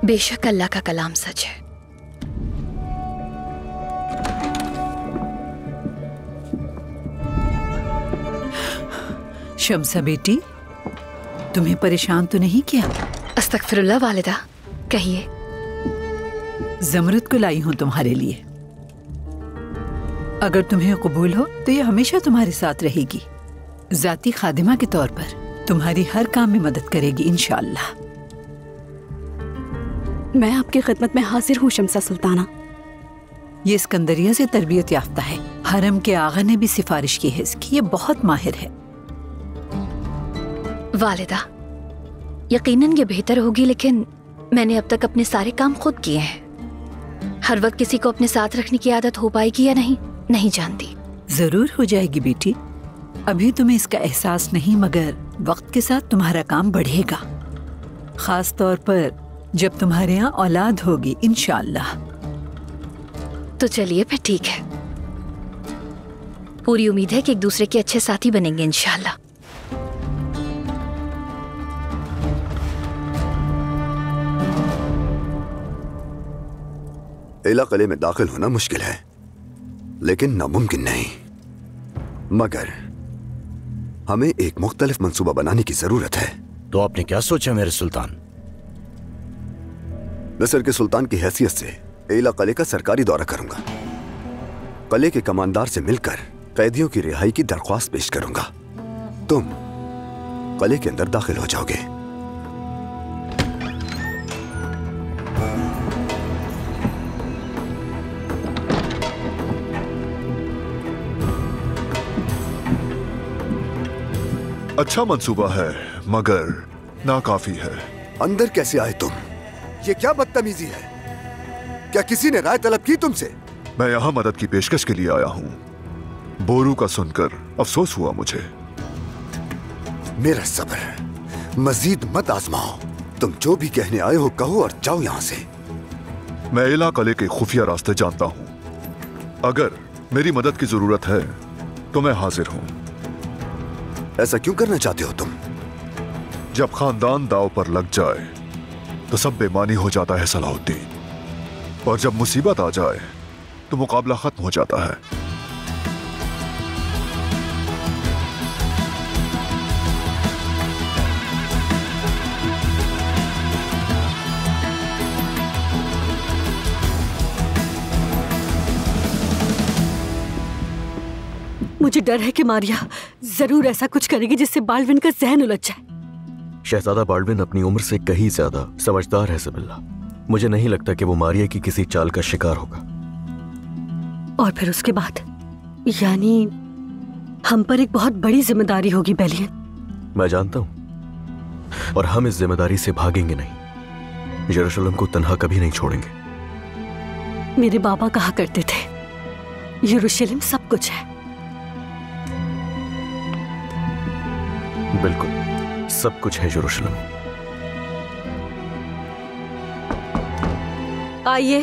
बेशक अल्लाह का कलाम सच है। शम्सा बेटी, तुम्हें परेशान तो नहीं किया? अस्तगफिरुल्लाह वालिदा, कहिए। ज़मरुद को लाई हूँ तुम्हारे लिए। अगर तुम्हें कबूल हो तो ये हमेशा तुम्हारे साथ रहेगी। जाती खादिमा के तौर पर तुम्हारी हर काम में मदद करेगी इंशाअल्लाह। मैं आपकी खिदमत में हाजिर हूँ शम्सा सुल्ताना। ये सिकंदरिया से तरबियत याफ्ता है। हरम के आगा ने भी सिफारिश की है इसकी। ये बहुत माहिर है। वालिदा, यकीनन ये बेहतर होगी, लेकिन मैंने अब तक अपने सारे काम खुद किए हैं। हर वक्त किसी को अपने साथ रखने की आदत हो पाएगी या नहीं जानती। जरूर हो जाएगी बेटी। अभी तुम्हें इसका एहसास नहीं, मगर वक्त के साथ तुम्हारा काम बढ़ेगा, खास तौर पर जब तुम्हारे यहाँ औलाद होगी इंशाअल्लाह। तो चलिए फिर ठीक है। पूरी उम्मीद है कि एक दूसरे के अच्छे साथी बनेंगे इंशाअल्लाह। एला किले में दाखिल होना मुश्किल है, लेकिन नामुमकिन नहीं। मगर हमें एक मुख्तलिफ मंसूबा बनाने की जरूरत है। तो आपने क्या सोचा मेरे सुल्तान? मिस्र के सुल्तान की हैसियत से एला किले का सरकारी दौरा करूंगा। किले के कमांडर से मिलकर कैदियों की रिहाई की दरख्वास्त पेश करूंगा। तुम किले के अंदर दाखिल हो जाओगे। अच्छा मंसूबा है, मगर नाकाफी है। अंदर कैसे आए तुम? ये क्या बदतमीजी है? क्या किसी ने राय तलब की तुमसे? मैं यहाँ मदद की पेशकश के लिए आया हूँ। बोरू का सुनकर अफसोस हुआ मुझे। मेरा सब्र मजीद मत आजमाओ। तुम जो भी कहने आए हो कहो और जाओ यहाँ से। मैं एला किले के खुफिया रास्ते जानता हूँ। अगर मेरी मदद की जरूरत है तो मैं हाजिर हूँ। ऐसा क्यों करना चाहते हो तुम? जब खानदान दाव पर लग जाए तो सब बेमानी हो जाता है सलाहुद्दीन, और जब मुसीबत आ जाए तो मुकाबला खत्म हो जाता है। मुझे डर है कि मारिया जरूर ऐसा कुछ करेगी जिससे बाल्डविन का जहन उलझ जाए। शहजादा बाल्डविन अपनी उम्र से कहीं ज्यादा समझदार है सिबिल्ला। मुझे नहीं लगता कि वो मारिया की किसी चाल का शिकार होगा। और फिर उसके बाद यानी हम पर एक बहुत बड़ी जिम्मेदारी होगी बेलियन। मैं जानता हूं, और हम इस जिम्मेदारी से भागेंगे नहीं। यरूशलेम को तन्हा कभी नहीं छोड़ेंगे। मेरे बाबा कहा करते थे यरूशलेम सब कुछ है। बिल्कुल सब कुछ है यरूशलेम। आइए।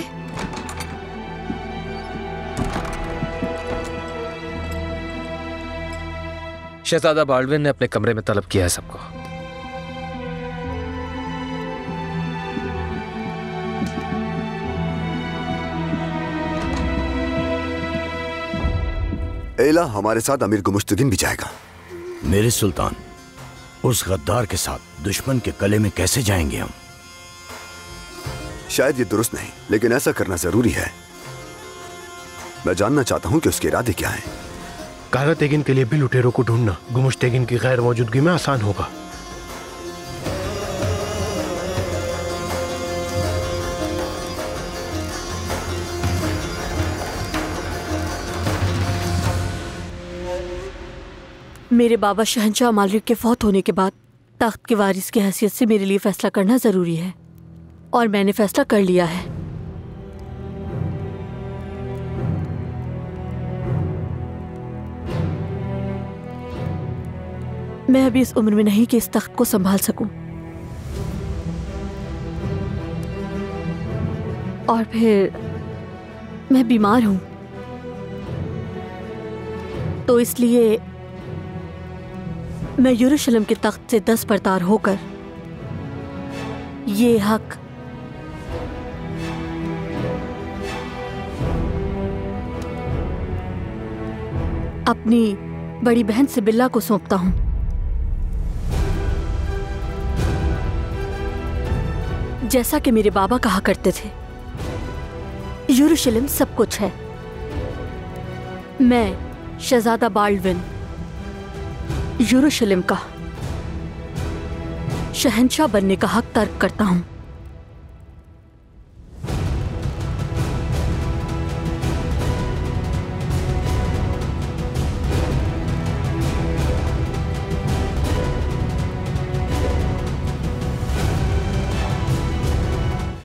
शहजादा बाल्डविन ने अपने कमरे में तलब किया है सबको। एला हमारे साथ अमीर गुमुश्तगिन भी जाएगा। मेरे सुल्तान, उस गद्दार के साथ दुश्मन के गले में कैसे जाएंगे हम? शायद ये दुरुस्त नहीं, लेकिन ऐसा करना जरूरी है। मैं जानना चाहता हूं कि उसके इरादे क्या हैं। कागा तेगिन के लिए भी लुटेरों को ढूंढना गुमुश तेगिन की गैर मौजूदगी में आसान होगा। मेरे बाबा शहंशाह मालिक के फौत होने के बाद तख्त के वारिस की हैसियत से मेरे लिए फैसला करना जरूरी है, और मैंने फैसला कर लिया है। मैं अभी इस उम्र में नहीं कि इस तख्त को संभाल सकूं, और फिर मैं बीमार हूं, तो इसलिए मैं यरूशलेम के तख्त से 10 बरतार होकर ये हक अपनी बड़ी बहन सिबिल्ला को सौंपता हूँ। जैसा कि मेरे बाबा कहा करते थे, यरूशलेम सब कुछ है। मैं शहजादा बाल्डविन यरूशलेम का शहंशाह बनने का हक तर्क करता हूँ।